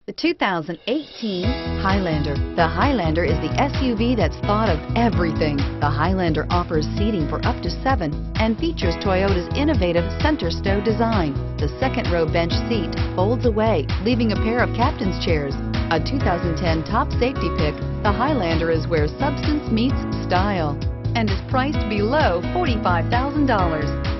The 2018 Highlander. The Highlander is the SUV that's thought of everything. The Highlander offers seating for up to 7 and features Toyota's innovative center stow design. The second row bench seat folds away, leaving a pair of captain's chairs. A 2010 top safety pick, the Highlander is where substance meets style and is priced below $45,000.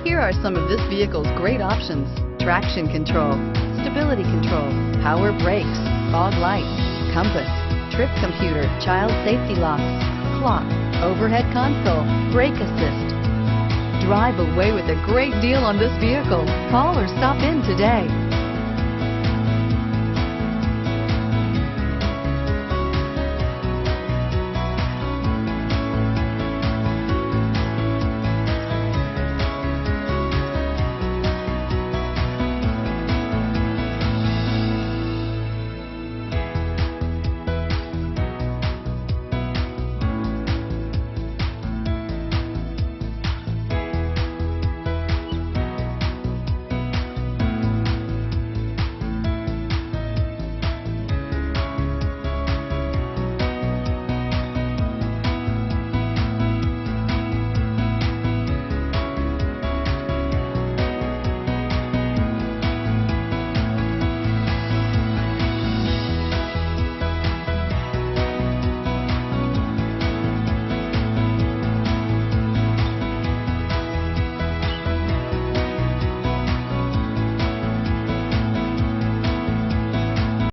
Here are some of this vehicle's great options: traction control, stability control, power brakes, fog lights, compass, trip computer, child safety locks, clock, overhead console, brake assist. Drive away with a great deal on this vehicle. Call or stop in today.